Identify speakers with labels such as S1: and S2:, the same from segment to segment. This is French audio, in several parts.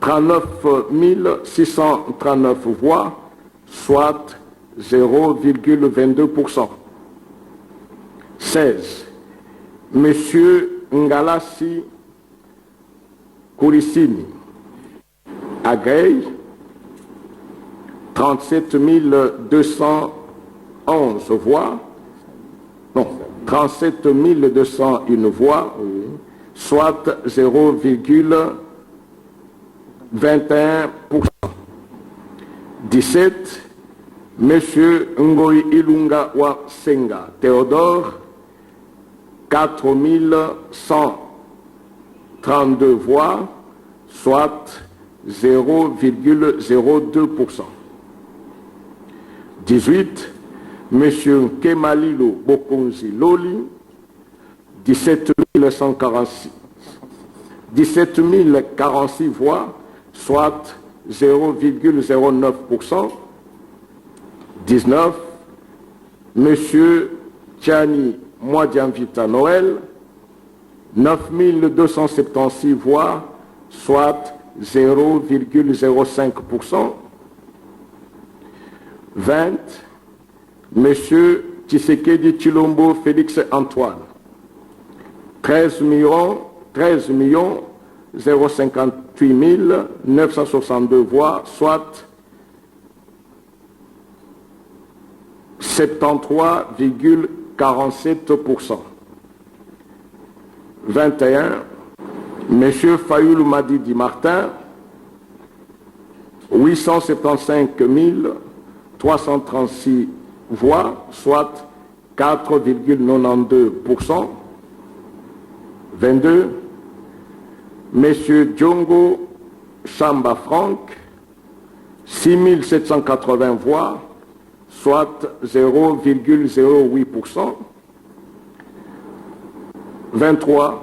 S1: 39 639 voix, soit 0,22%. 16. Monsieur Ngalassi Kourissini, Agreil, 37 211 voix, non, 37 201 voix, soit 0,21%. 17. Monsieur Ngoï Ilunga Wasenga Théodore, 4 132 voix, soit 0,02%. 18. Monsieur Kemalilo Bokonzi Loli, 17 046 voix, soit 0,09%. 19. Monsieur Tchani Mwadianvita Noël, 9 276 voix, soit 0,05%. 20. Monsieur Tshisekedi Tshilombo Félix Antoine, 13 058 962 voix, soit 73,47%. 21. Monsieur Fayoul Madidi Martin, 875 336 voix, soit 4,92%. 22. Monsieur Djongo Chamba Franck, 6 780 voix, soit 0,08%. 23.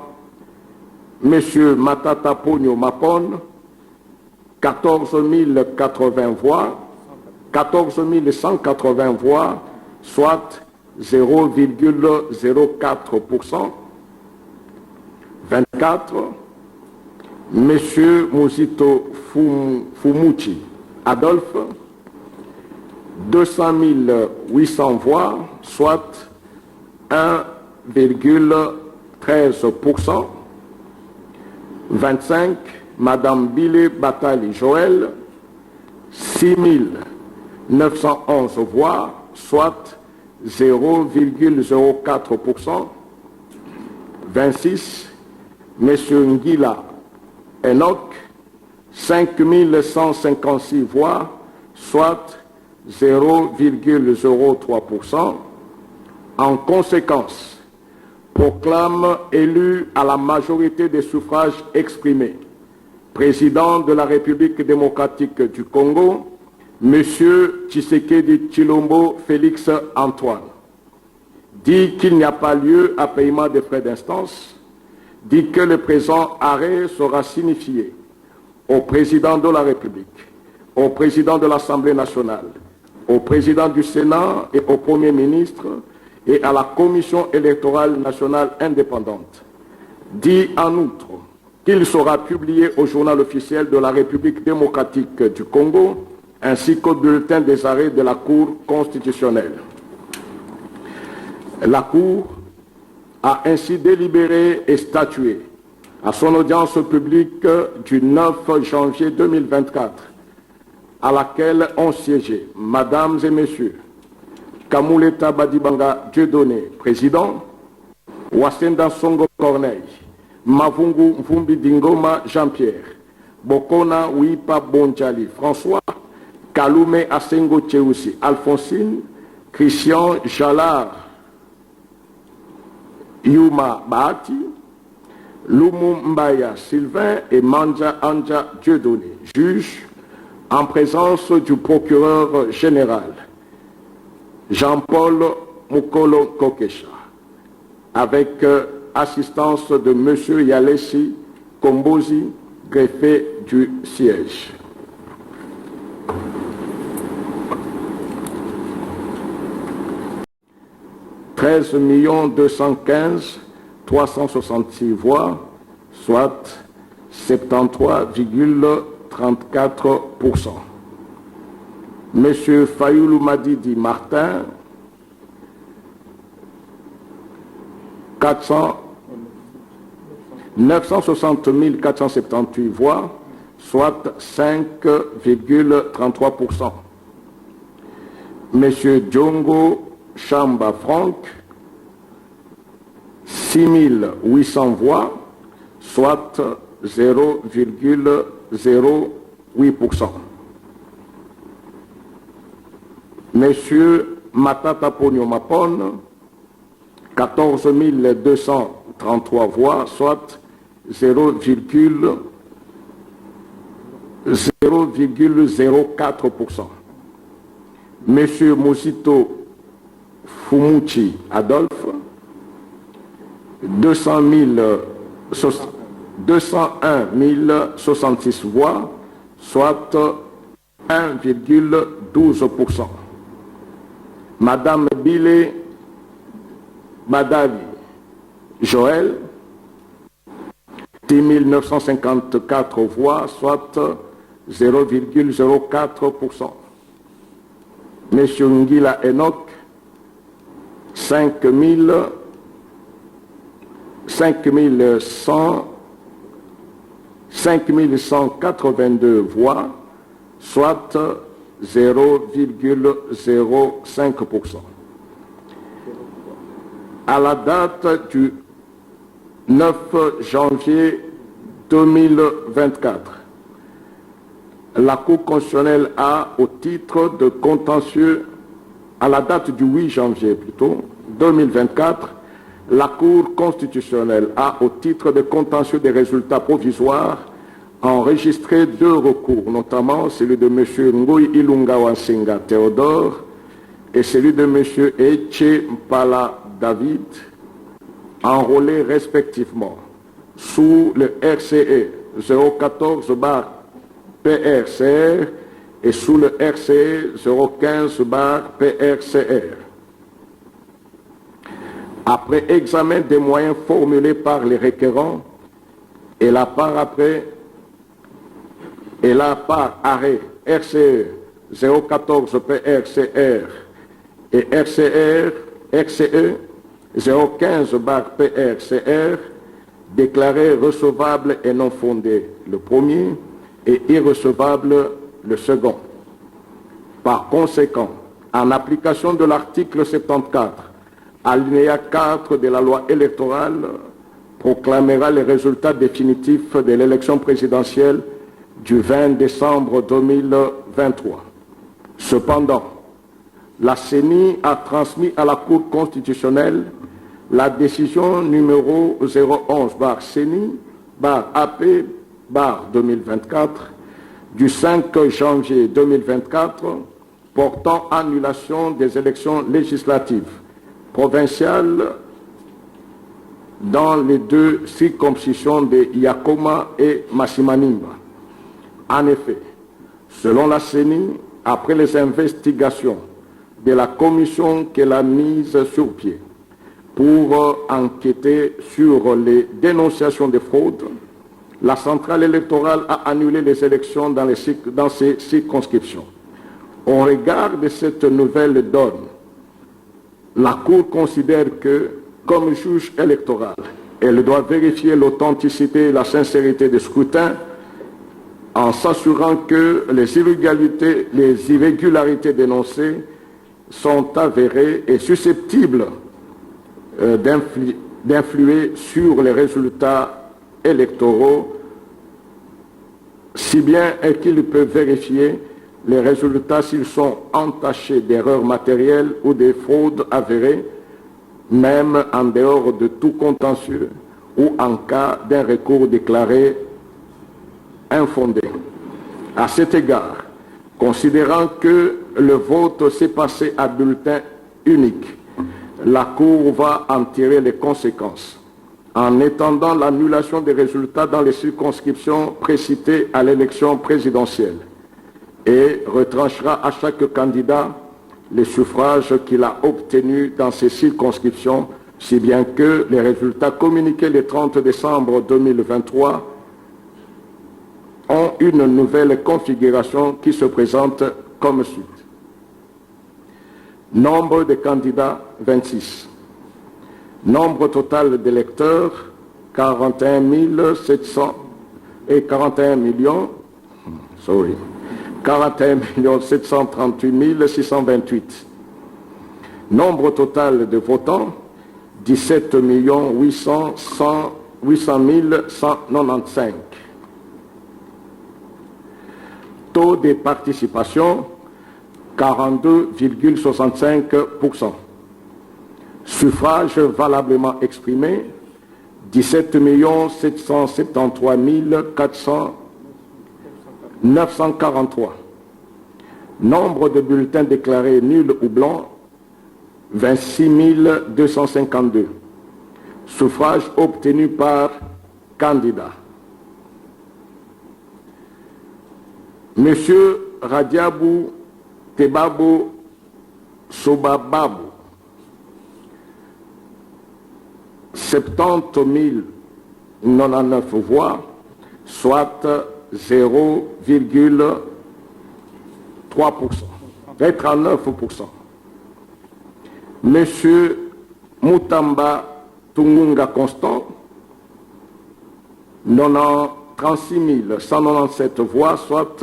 S1: Monsieur Matata Pogno Mapon, 14 180 voix, 14 180 voix, soit 0,04%. 24. Monsieur Mouzito Fumuchi Adolphe, 200 800 voix, soit 1,13%. 25. Madame Bile Batali Joël, 6 911 voix, soit 0,04%. 26. Monsieur Ngila Enoch, 5 156 voix, soit 0,03%. En conséquence, proclame élu à la majorité des suffrages exprimés président de la République démocratique du Congo, M. Tshisekedi Tshilombo Félix Antoine. Dit qu'il n'y a pas lieu à paiement des frais d'instance, dit que le présent arrêt sera signifié au président de la République, au président de l'Assemblée nationale, au président du Sénat et au Premier ministre et à la Commission électorale nationale indépendante. Dit en outre qu'il sera publié au journal officiel de la République démocratique du Congo ainsi qu'au bulletin des arrêts de la Cour constitutionnelle. La Cour a ainsi délibéré et statué à son audience publique du 9 janvier 2024, à laquelle ont siégé, Mesdames et Messieurs, Kamuleta Badibanga Dieudonné, président, Wasenda Songo Corneille, Mavungu Mvumbi Dingoma Jean-Pierre, Bokona Wipa Bonjali François, Kalume Asengo Tcheoussi Alphonsine, Christian Jalard Yuma Bahati, Lumu Mbaya Sylvain et Manja Anja Dieudonné, juge en présence du procureur général Jean-Paul Mukolo Kokesha, avec assistance de M. Yalessi Kombozi, greffier du siège. « 13 215 366 voix, soit 73,33%. 34%. Monsieur Fayoulou Madidi Martin, 960 478 voix, soit 5,33%. Monsieur Djongo Chamba Franck, 6 800 voix, soit 0,08%. Monsieur Matata Ponyo Mapon, 14 233 voix, soit 0,04%. Monsieur Mosito Fumuchi Adolphe, 201 066 voix, soit 1,12%. Madame Bile Badavi Joël, 10 954 voix, soit 0,04%. Monsieur Ngila Enoch, 5 182 voix, soit 0,05%. À la date du 9 janvier 2024, la Cour constitutionnelle a, au titre de contentieux, à la date du 8 janvier plutôt, 2024, la Cour constitutionnelle a, au titre de contentieux des résultats provisoires, enregistré 2 recours, notamment celui de M. Ngui Ilunga Wansinga Théodore et celui de M. Eche Mpala David, enrôlés respectivement sous le RCE 014/PRCR et sous le RCE 015/PRCR. Après examen des moyens formulés par les requérants et la part arrêt RCE 014/PRCR et RCE 015/PRCR, déclarés recevables et non fondés le premier et irrecevable le second. Par conséquent, en application de l'article 74, alinéa 4 de la loi électorale, proclamera les résultats définitifs de l'élection présidentielle du 20 décembre 2023. Cependant, la CENI a transmis à la Cour constitutionnelle la décision numéro 011/CENI/AP/2024 du 5 janvier 2024 portant annulation des élections législatives provinciales dans les 2 circonscriptions de Yakoma et Masimanimba. En effet, selon la CENI, après les investigations de la commission qu'elle a mise sur pied pour enquêter sur les dénonciations de fraude, la centrale électorale a annulé les élections dans ces circonscriptions. Au regard de cette nouvelle donne, la Cour considère que, comme juge électoral, elle doit vérifier l'authenticité et la sincérité des scrutins en s'assurant que les irrégularités dénoncées sont avérées et susceptibles d'influer sur les résultats électoraux, si bien qu'il peut vérifier les résultats s'ils sont entachés d'erreurs matérielles ou de fraudes avérées, même en dehors de tout contentieux ou en cas d'un recours déclaré infondé. À cet égard, considérant que le vote s'est passé à bulletin unique, la Cour va en tirer les conséquences en étendant l'annulation des résultats dans les circonscriptions précitées à l'élection présidentielle et retranchera à chaque candidat les suffrages qu'il a obtenus dans ces circonscriptions, si bien que les résultats communiqués le 30 décembre 2023 ont une nouvelle configuration qui se présente comme suit. Nombre de candidats, 26. Nombre total d'électeurs, 41 738 628. Nombre total de votants, 17 800 195. Taux de participation, 42,65%. Suffrages valablement exprimés, 17 773 943. Nombre de bulletins déclarés nuls ou blancs, 26 252. Suffrages obtenus par candidat. Monsieur Radiabou Tebabo Sobababou, 70 099 voix, soit 0,3%, 39%. Monsieur Moutamba Tungunga Constant, 36 197 voix, soit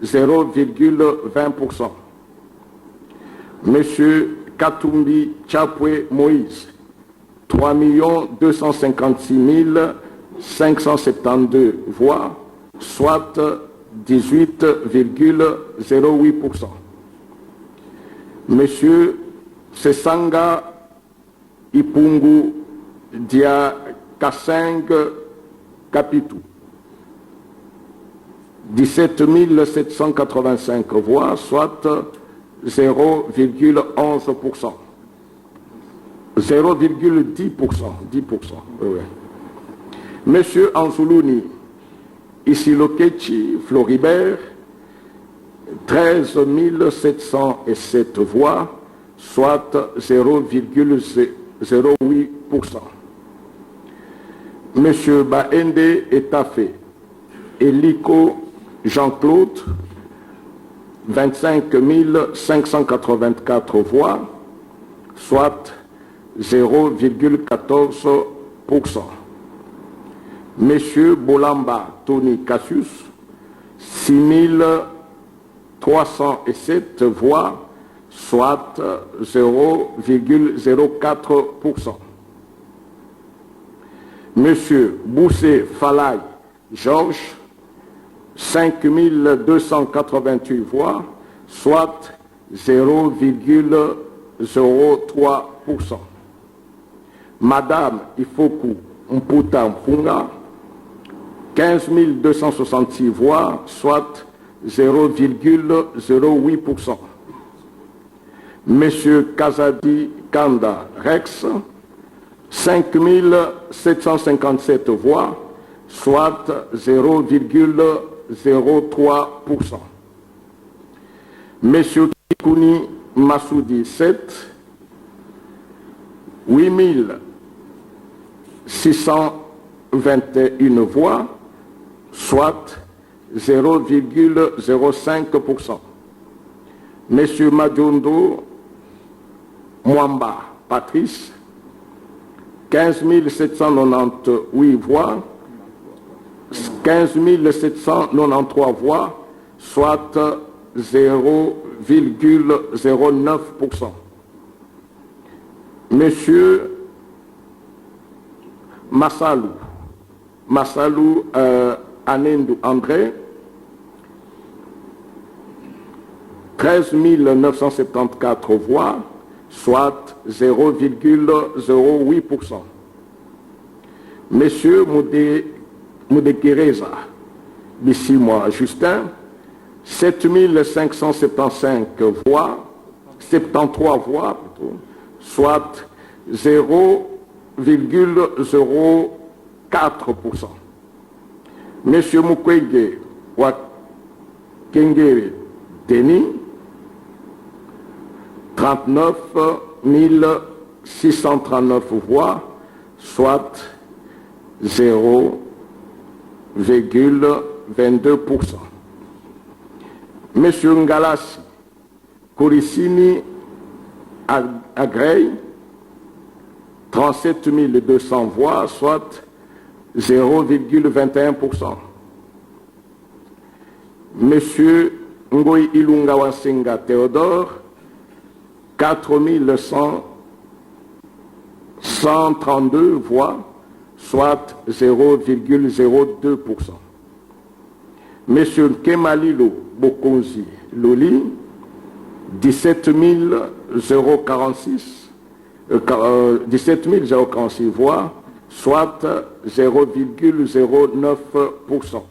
S1: 0,20%. Monsieur Katumbi Chapwe Moïse, 3 256 572 voix, soit 18,08%. Monsieur Sesanga Ipungu Dia Kaseng Kapitu, 17 785 voix, soit 0,11%. 0,10%. 10%. Oui. Monsieur Anzoulouni Isilokechi Floribert, 13 707 voix, soit 0,08%. Monsieur Baende Etafé Eliko Jean-Claude, 25 584 voix, soit 0,14%. Monsieur Bolamba Tony Cassius, 6 307 voix, soit 0,04%. Monsieur Boussé Falay Georges, 5 288 voix, soit 0,03%. Madame Ifoku Mputa Mpunga, 15 266 voix, soit 0,08%. Monsieur Kazadi Kanda Rex, 5 757 voix, soit 0,03%. Monsieur Kikouni Massoudi 7, 8 621 voix, soit 0,05%. Monsieur Madjondo Mwamba Patrice, 15 798 voix, 15 793 voix, soit 0,09%. Monsieur Massalou Anendou André, 13 974 voix, soit 0,08%. Monsieur Moudekereza Bissimwa Justin, 7 575 voix, 73 voix plutôt, soit 0,04%. Monsieur Mukwege Wakengere Denis, 39 639 voix, soit 0,01%. 22%. M. Ngalassi Kourissini Agrey, 37 200 voix, soit 0,21%. M. Ngoï Ilunga Wasenga Théodore, 4 132 voix, soit 0,02%. M. Kemalilo Bokonzi Loli, 17 046 voix, soit 0,09%.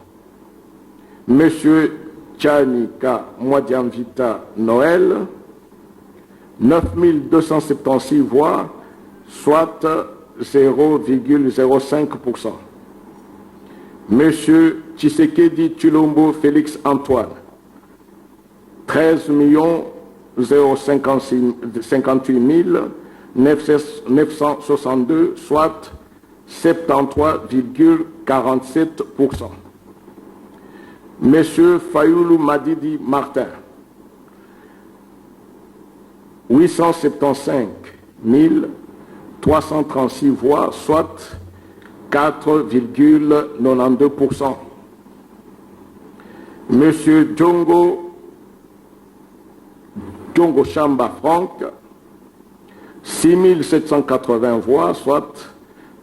S1: M. Tchanika Mwadiamvita Noël, 9 276 voix, soit 0,05%. M. Tshisekedi Tshilombo Félix Antoine, 13 058 962, soit 73,47%. M. Fayoulou Madidi Martin, 875 336 voix, soit 4,92%. M. Djongo Chamba Franck, 6 780 voix, soit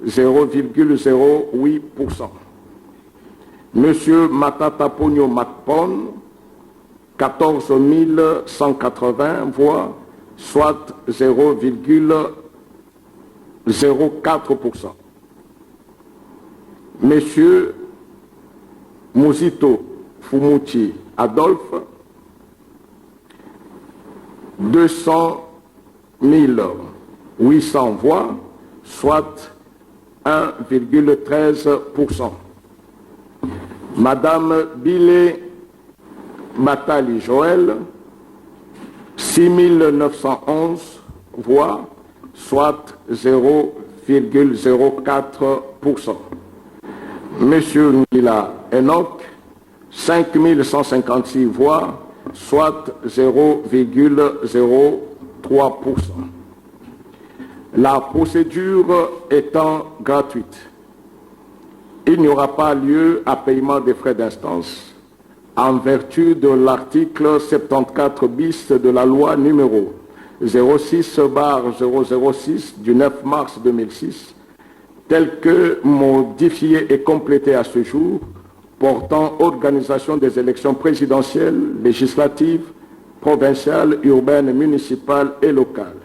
S1: 0,08%. M. Matata Pogno Macpon, 14 180 voix, soit 0,04%. M. Mouzito Fumuti Adolphe, 200 800 voix, soit 1,13%. Madame Bilé Matali Joël, 6 911 voix, soit 0,04%. Monsieur Ngila Enoch, 5 156 voix, soit 0,03%. La procédure étant gratuite, il n'y aura pas lieu à paiement des frais d'instance en vertu de l'article 74 bis de la loi numéro 06/006 du 9 mars 2006, tel que modifié et complété à ce jour, portant organisation des élections présidentielles, législatives, provinciales, urbaines, municipales et locales.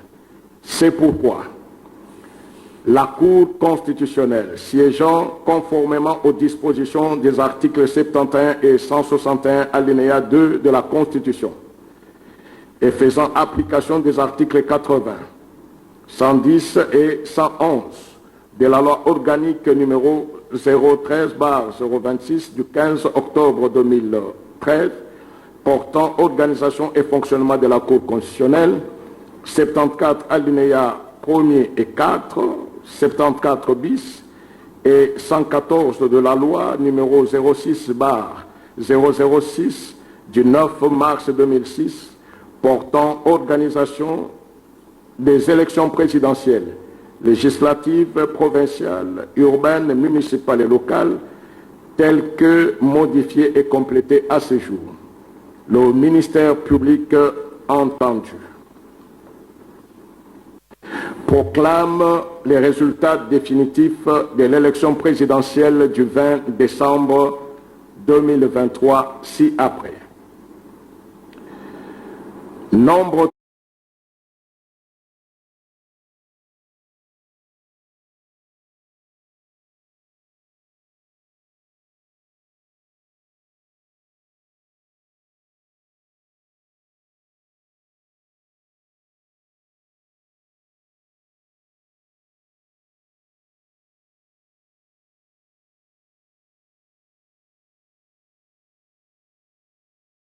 S1: C'est pourquoi la Cour constitutionnelle, siégeant conformément aux dispositions des articles 71 et 161 alinéa 2 de la Constitution, et faisant application des articles 80, 110 et 111 de la loi organique numéro 013/026 du 15 octobre 2013, portant organisation et fonctionnement de la Cour constitutionnelle, 74 alinéa 1er et 4, 74 bis et 114 de la loi numéro 06/006 du 9 mars 2006 portant organisation des élections présidentielles, législatives, provinciales, urbaines, municipales et locales, telles que modifiées et complétées à ce jour. Le ministère public entendu proclame les résultats définitifs de l'élection présidentielle du 20 décembre 2023 ci-après. Nombre